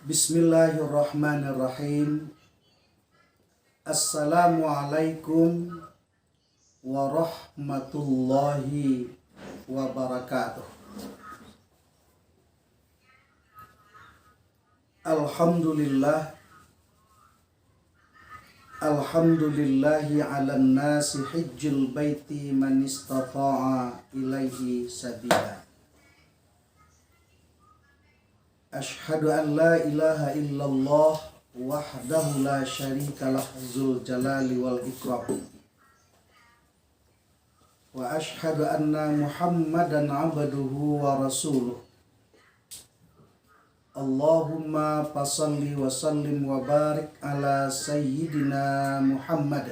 Bismillahirrahmanirrahim. Assalamualaikum warahmatullahi wabarakatuh. Alhamdulillah. Alhamdulillahi ala nasi hijjil baiti man istata'a ilaihi sabila. Ashhadu an la ilaha illallah wahdahu la syarikalah dzul jalali wal ikram. Wa ashhadu anna Muhammadan abduhu wa rasuluh. Allahumma fasalli wa sallim wa barik ala sayyidina Muhammad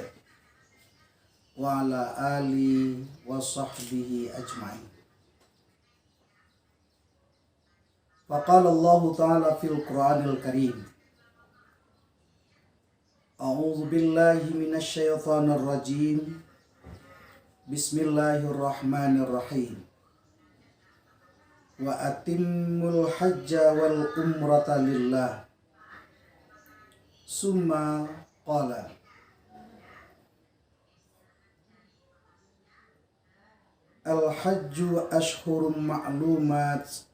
wa ala ali wa sahbihi ajma'in. Faqala Allah Ta'ala fil Qur'anil Karim. A'udzu billahi minasy syaithanir rajim. Bismillahirrahmanirrahim. Wa atimmul hajja wal umrata lillah. Summa qala. Al-hajju ashhurun ma'lumat.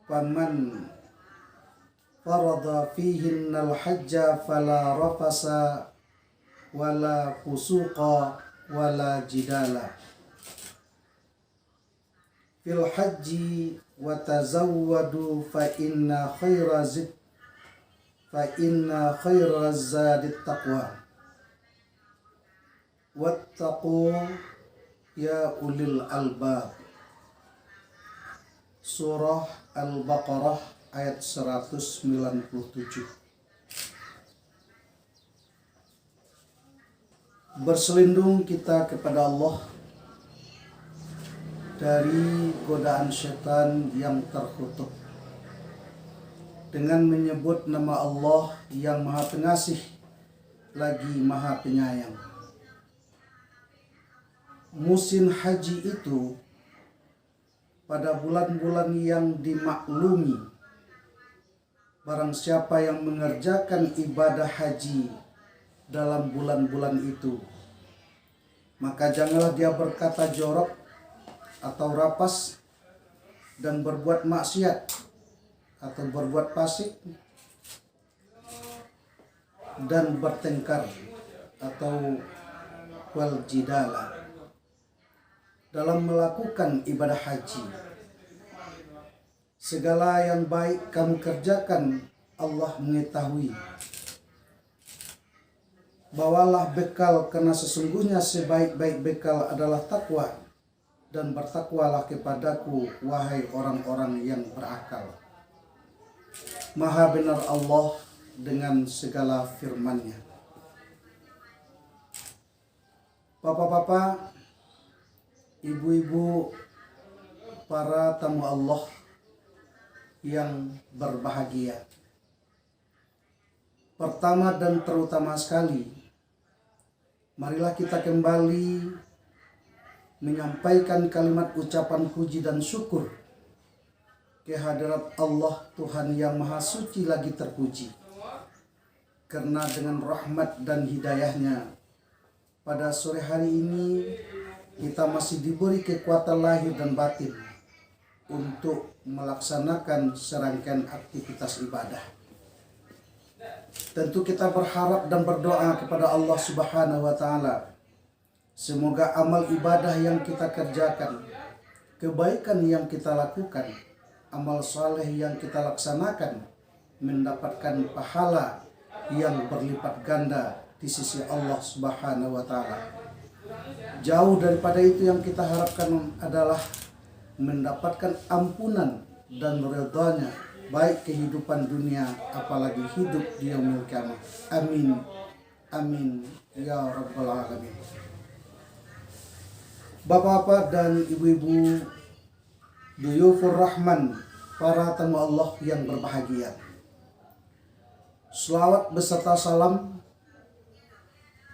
Faman farada fihinna al-hajja fala rafasa wala fusuqa wala jidala fil hajji wa tazawwadu fa inna khayra zadit taqwa wattaqu ya ulil albab. Surah Al-Baqarah ayat 197. Berselindung kita kepada Allah dari godaan setan yang terkutuk dengan menyebut nama Allah yang Maha Pengasih lagi Maha Penyayang. Musim haji itu pada bulan-bulan yang dimaklumi. Barang siapa yang mengerjakan ibadah haji dalam bulan-bulan itu, maka janganlah dia berkata jorok atau rapas dan berbuat maksiat atau berbuat fasik dan bertengkar atau wal jidala dalam melakukan ibadah haji. Segala yang baik kamu kerjakan, Allah mengetahui. Bawalah bekal, karena sesungguhnya sebaik-baik bekal adalah takwa, dan bertakwalah kepadaku, wahai orang-orang yang berakal. Maha benar Allah dengan segala firman-Nya. Bapak-bapak, ibu-ibu, para tamu Allah yang berbahagia. Pertama dan terutama sekali, marilah kita kembali menyampaikan kalimat ucapan puji dan syukur kehadirat Allah Tuhan yang Maha Suci lagi terpuji. Karena dengan rahmat dan hidayahnya, pada sore hari ini kita masih diberi kekuatan lahir dan batin untuk melaksanakan serangkaian aktivitas ibadah. Tentu kita berharap dan berdoa kepada Allah Subhanahu wa Ta'ala, semoga amal ibadah yang kita kerjakan, kebaikan yang kita lakukan, amal saleh yang kita laksanakan mendapatkan pahala yang berlipat ganda di sisi Allah Subhanahu wa Ta'ala. Jauh daripada itu, yang kita harapkan adalah mendapatkan ampunan dan ridha-Nya, baik kehidupan dunia apalagi hidup di yaumil qiyamah. Amin. Amin ya rabbal alamin. Bapak-bapak dan ibu-ibu, duyufur rahman, para tamu Allah yang berbahagia. Selawat beserta salam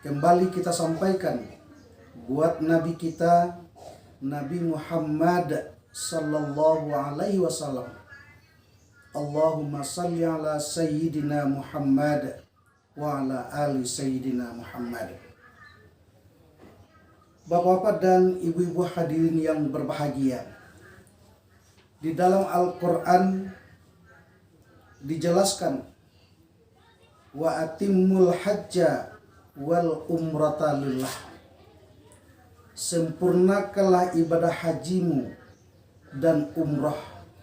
kembali kita sampaikan buat Nabi kita, Nabi Muhammad sallallahu alaihi wasallam, Allahumma salli ala Sayyidina Muhammad wa ala ali Sayyidina Muhammad. Bapak-bapak dan ibu-ibu hadirin yang berbahagia, di dalam Al-Quran dijelaskan wa atimmul hajja wal umrata lillah. Sempurnakanlah ibadah hajimu dan umrah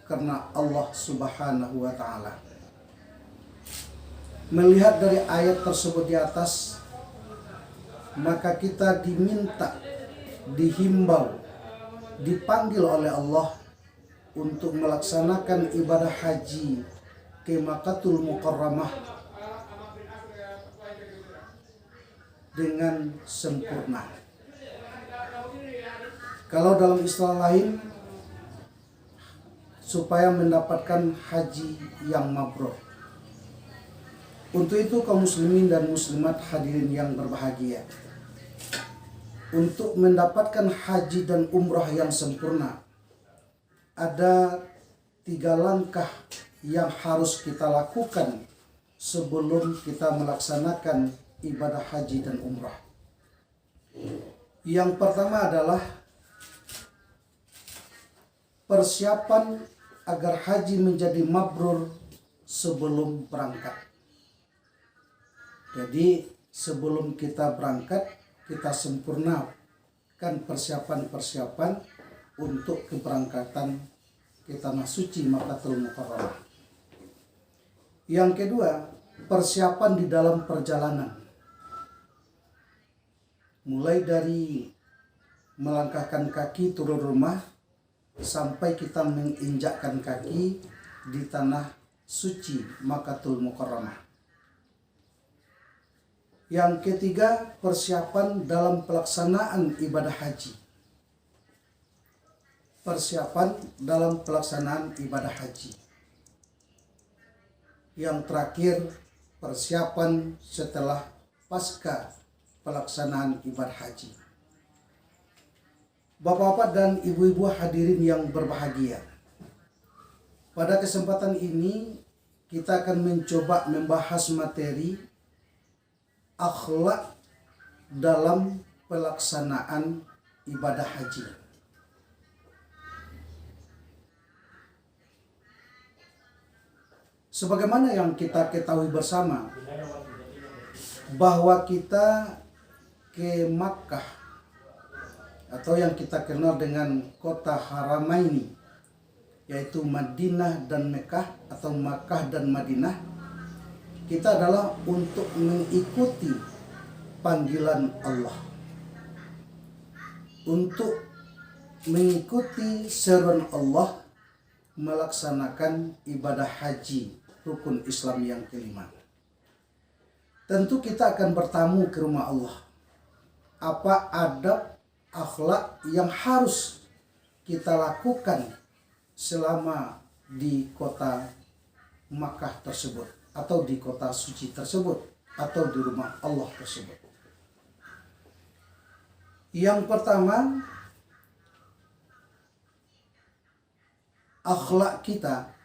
karena Allah Subhanahu wa ta'ala. Melihat dari ayat tersebut di atas, maka kita diminta, dihimbau, dipanggil oleh Allah untuk melaksanakan ibadah haji ke Makkahul Mukarramah dengan sempurna. Kalau dalam istilah lain, supaya mendapatkan haji yang mabrur. Untuk itu kaum muslimin dan muslimat hadirin yang berbahagia, untuk mendapatkan haji dan umrah yang sempurna, ada 3 langkah yang harus kita lakukan sebelum kita melaksanakan ibadah haji dan umrah. Yang pertama adalah persiapan agar haji menjadi mabrur sebelum berangkat. Jadi sebelum kita berangkat, kita sempurnakan persiapan-persiapan untuk keberangkatan ke tanah suci Makkahul Mukarramah. Yang kedua, persiapan di dalam perjalanan. Mulai dari melangkahkan kaki turun rumah sampai kita menginjakkan kaki di tanah suci Makkahul Mukarramah. Yang ketiga, persiapan dalam pelaksanaan ibadah haji. Persiapan dalam pelaksanaan ibadah haji. Yang terakhir, persiapan setelah pasca pelaksanaan ibadah haji. Bapak-bapak dan ibu-ibu hadirin yang berbahagia, pada kesempatan ini kita akan mencoba membahas materi akhlak dalam pelaksanaan ibadah haji. Sebagaimana yang kita ketahui bersama, bahwa kita ke Makkah atau yang kita kenal dengan kota Haramaini, yaitu Madinah dan Mekah atau Makkah dan Madinah, kita adalah untuk mengikuti panggilan Allah, untuk mengikuti seruan Allah melaksanakan ibadah haji rukun Islam yang kelima. Tentu kita akan bertamu ke rumah Allah. Apa adab akhlak yang harus kita lakukan selama di kota Makkah tersebut, atau di kota suci tersebut, atau di rumah Allah tersebut. Yang pertama, akhlak kita.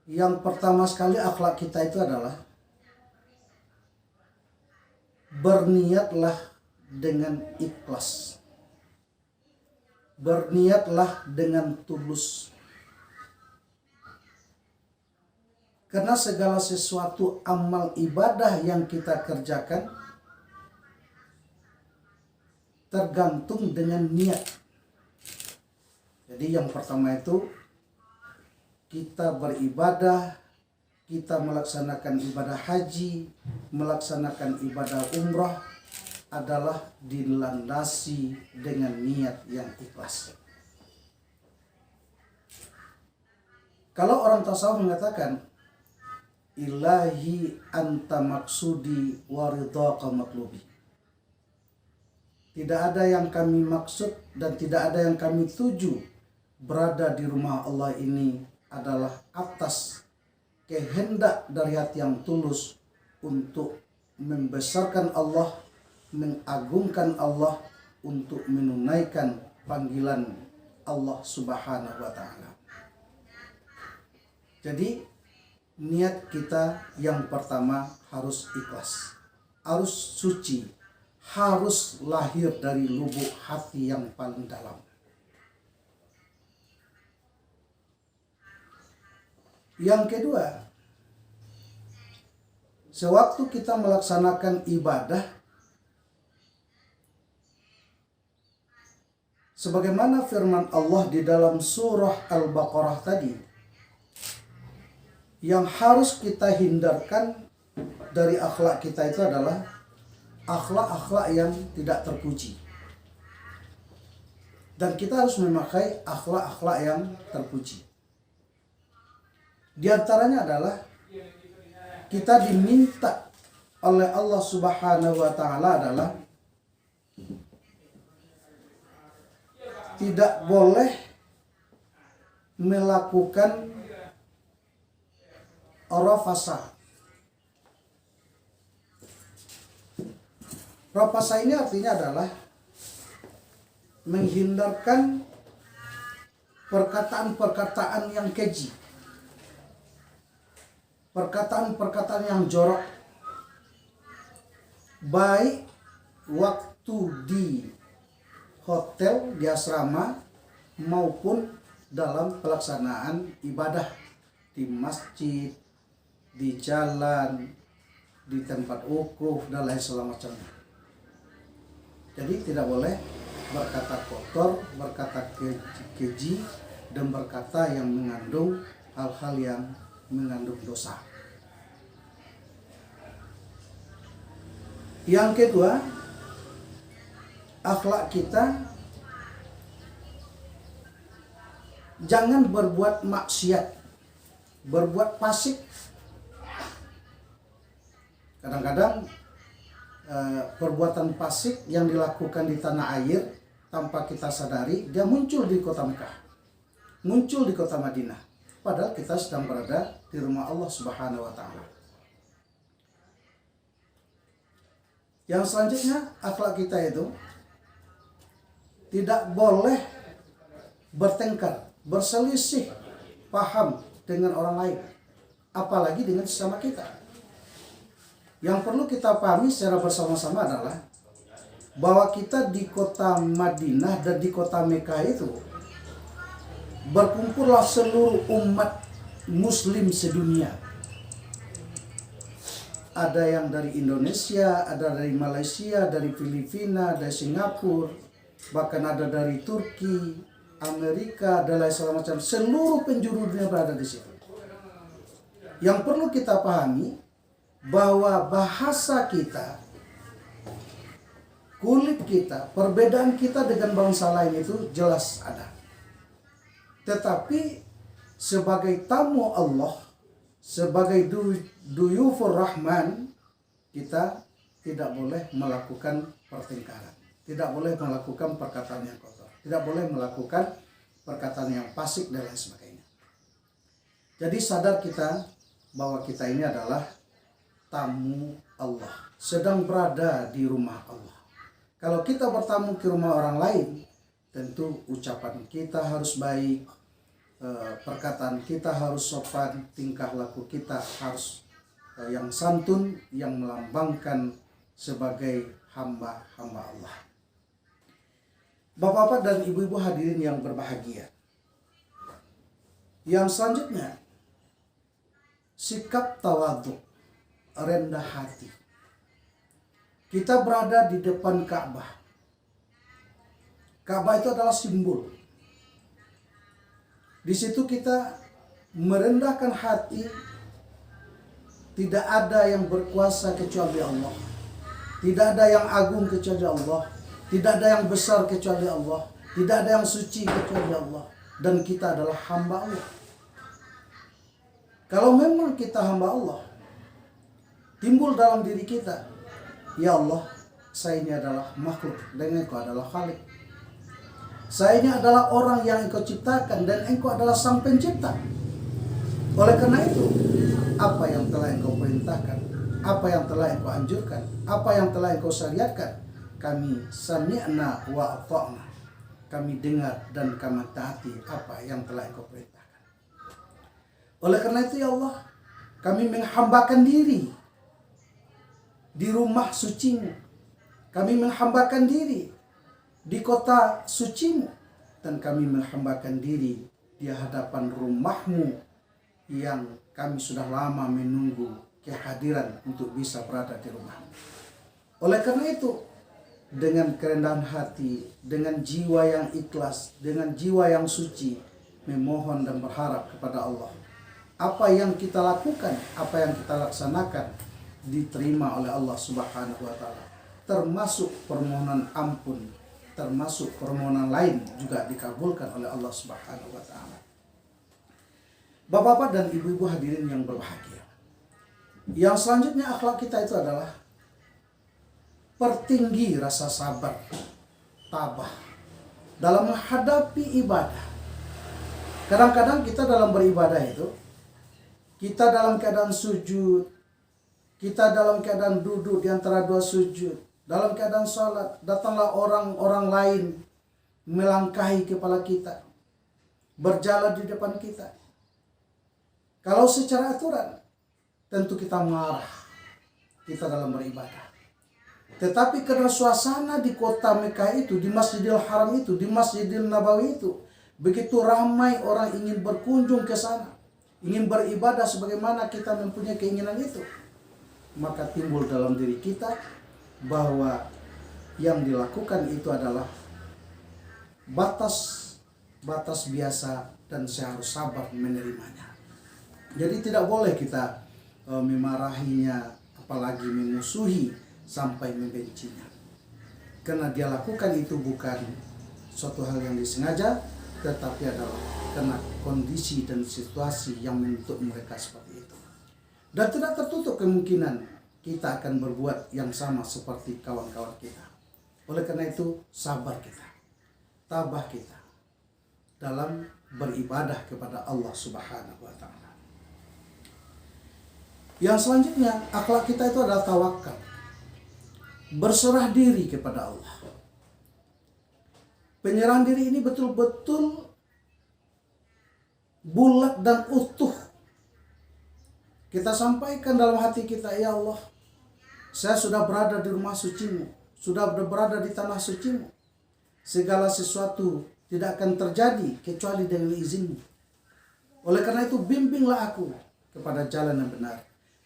Yang pertama sekali akhlak kita itu adalah berniatlah dengan ikhlas. Berniatlah dengan tulus. Karena segala sesuatu amal ibadah yang kita kerjakan tergantung dengan niat. Jadi yang pertama itu kita beribadah, kita melaksanakan ibadah haji, melaksanakan ibadah umrah adalah dilandasi dengan niat yang ikhlas. Kalau orang tasawuf mengatakan ilahi anta maksudi waridaka matlubi, tidak ada yang kami maksud dan tidak ada yang kami tuju berada di rumah Allah ini adalah atas kehendak dari hati yang tulus untuk membesarkan Allah, mengagungkan Allah, untuk menunaikan panggilan Allah Subhanahu wa Ta'ala. Jadi niat kita yang pertama harus ikhlas, harus suci, harus lahir dari lubuk hati yang paling dalam. Yang kedua, sewaktu kita melaksanakan ibadah, sebagaimana firman Allah di dalam surah Al-Baqarah tadi, yang harus kita hindarkan dari akhlak kita itu adalah akhlak-akhlak yang tidak terpuji. Dan kita harus memakai akhlak-akhlak yang terpuji. Di antaranya adalah kita diminta oleh Allah Subhanahu wa Ta'ala adalah tidak boleh melakukan rafasa. Rafasa ini artinya adalah menghindarkan perkataan-perkataan yang keji, perkataan-perkataan yang jorok, baik waktu di hotel, di asrama, maupun dalam pelaksanaan ibadah di masjid, di jalan, di tempat wukuf, dan lain semacamnya. Jadi tidak boleh berkata kotor, berkata keji, dan berkata yang mengandung hal-hal yang mengandung dosa. Yang kedua, akhlak kita jangan berbuat maksiat, berbuat fasik. Kadang-kadang perbuatan fasik yang dilakukan di tanah air tanpa kita sadari, dia muncul di kota Mekah, muncul di kota Madinah, padahal kita sedang berada di rumah Allah Subhanahu wa Ta'ala. Yang selanjutnya, akhlak kita itu tidak boleh bertengkar, berselisih paham dengan orang lain, apalagi dengan sesama kita. Yang perlu kita pahami secara bersama-sama adalah bahwa kita di kota Madinah dan di kota Mekah itu berkumpullah seluruh umat muslim sedunia. Ada yang dari Indonesia, ada dari Malaysia, dari Filipina, dari Singapura, bahkan ada dari Turki, Amerika, dan lain macam. Seluruh penjuru dunia berada di situ. Yang perlu kita pahami bahwa bahasa kita, kulit kita, perbedaan kita dengan bangsa lain itu jelas ada. Tetapi sebagai tamu Allah, sebagai duyufur Rahman, kita tidak boleh melakukan pertengkaran, tidak boleh melakukan perkataan yang kotor, tidak boleh melakukan perkataan yang fasik dan lain sebagainya. Jadi sadar kita bahwa kita ini adalah tamu Allah, sedang berada di rumah Allah. Kalau kita bertamu ke rumah orang lain, tentu ucapan kita harus baik, perkataan kita harus sopan, tingkah laku kita harus yang santun, yang melambangkan sebagai hamba-hamba Allah. Bapak-bapak dan ibu-ibu hadirin yang berbahagia, yang selanjutnya, sikap tawadhu, rendah hati. Kita berada di depan Ka'bah. Ka'bah itu adalah simbol. Di situ kita merendahkan hati. Tidak ada yang berkuasa kecuali Allah. Tidak ada yang agung kecuali Allah. Tidak ada yang besar kecuali Allah. Tidak ada yang suci kecuali Allah. Dan kita adalah hamba Allah. Kalau memang kita hamba Allah, timbul dalam diri kita, ya Allah, saya ini adalah makhluk dan Engkau adalah Khalik. Saya ini adalah orang yang Engkau ciptakan dan Engkau adalah Sang Pencipta. Oleh karena itu, apa yang telah Engkau perintahkan, apa yang telah Engkau anjurkan, apa yang telah Engkau syariatkan, kami sami'na wa ata'na. kami dengar dan kami taati apa yang telah Engkau perintahkan. Oleh karena itu ya Allah, kami menghambakan diri di rumah suci-Mu. Kami menghambakan diri di kota suci-Mu. Dan kami menghambakan diri di hadapan rumah-Mu yang kami sudah lama menunggu kehadiran untuk bisa berada di rumah-Mu. Oleh karena itu, dengan kerendahan hati, dengan jiwa yang ikhlas, dengan jiwa yang suci, memohon dan berharap kepada Allah. Apa yang kita lakukan, apa yang kita laksanakan, diterima oleh Allah Subhanahu wa Ta'ala. Termasuk permohonan ampun, termasuk permohonan lain juga dikabulkan oleh Allah Subhanahu wa Ta'ala. Bapak-bapak dan ibu-ibu hadirin yang berbahagia, yang selanjutnya akhlak kita itu adalah pertinggi rasa sabar, tabah dalam menghadapi ibadah. Kadang-kadang kita dalam beribadah itu, kita dalam keadaan sujud, kita dalam keadaan duduk di antara dua sujud, dalam keadaan sholat, datanglah orang-orang lain melangkahi kepala kita, berjalan di depan kita. Kalau secara aturan, tentu kita marah, kita dalam beribadah. Tetapi karena suasana di kota Mekah itu, di Masjidil Haram itu, di Masjidil Nabawi itu, begitu ramai orang ingin berkunjung ke sana, ingin beribadah sebagaimana kita mempunyai keinginan itu, maka timbul dalam diri kita bahwa yang dilakukan itu adalah batas biasa dan saya harus sabar menerimanya. Jadi tidak boleh kita memarahinya, apalagi memusuhi sampai membencinya. Karena dia lakukan itu bukan suatu hal yang disengaja, tetapi adalah karena kondisi dan situasi yang menuntut mereka seperti itu. Dan tidak tertutup kemungkinan kita akan berbuat yang sama seperti kawan-kawan kita. Oleh karena itu, sabar kita, tabah kita dalam beribadah kepada Allah Subhanahu wa Ta'ala. Yang selanjutnya, akhlak kita itu adalah tawakal, berserah diri kepada Allah. Penyerahan diri ini betul-betul bulat dan utuh. Kita sampaikan dalam hati kita, ya Allah, saya sudah berada di rumah suci-Mu, sudah berada di tanah suci-Mu. Segala sesuatu tidak akan terjadi kecuali dengan izin-Mu. Oleh karena itu, bimbinglah aku kepada jalan yang benar.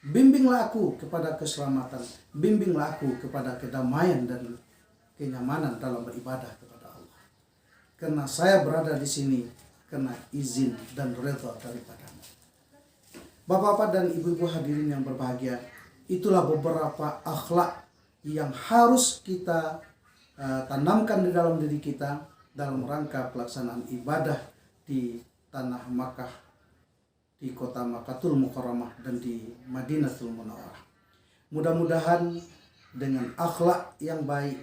Bimbinglah aku kepada keselamatan. Bimbinglah aku kepada kedamaian dan kenyamanan dalam beribadah kepada Allah. Karena saya berada di sini karena izin dan redha daripada-Mu. Bapak-bapak dan ibu-ibu hadirin yang berbahagia, itulah beberapa akhlak yang harus kita tanamkan di dalam diri kita dalam rangka pelaksanaan ibadah di tanah Makkah, di kota Makkatul Mukarramah dan di Madinatul Munawwarah. Mudah-mudahan dengan akhlak yang baik,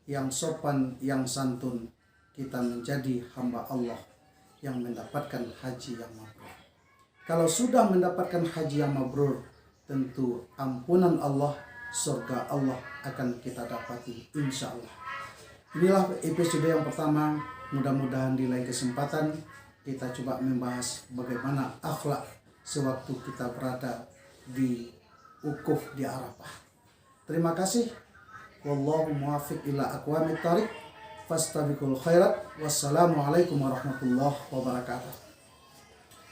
yang sopan, yang santun, kita menjadi hamba Allah yang mendapatkan haji yang mabrur. Kalau sudah mendapatkan haji yang mabrur, tentu ampunan Allah, surga Allah akan kita dapati insya Allah. Inilah episode yang pertama. Mudah-mudahan di lain kesempatan kita coba membahas bagaimana akhlak sewaktu kita berada di wukuf di Arafah. Terima kasih. Wallahu muwaffiq ila aqwamit thariq. Fastabiqul khairat. Wassalamualaikum warahmatullahi wabarakatuh.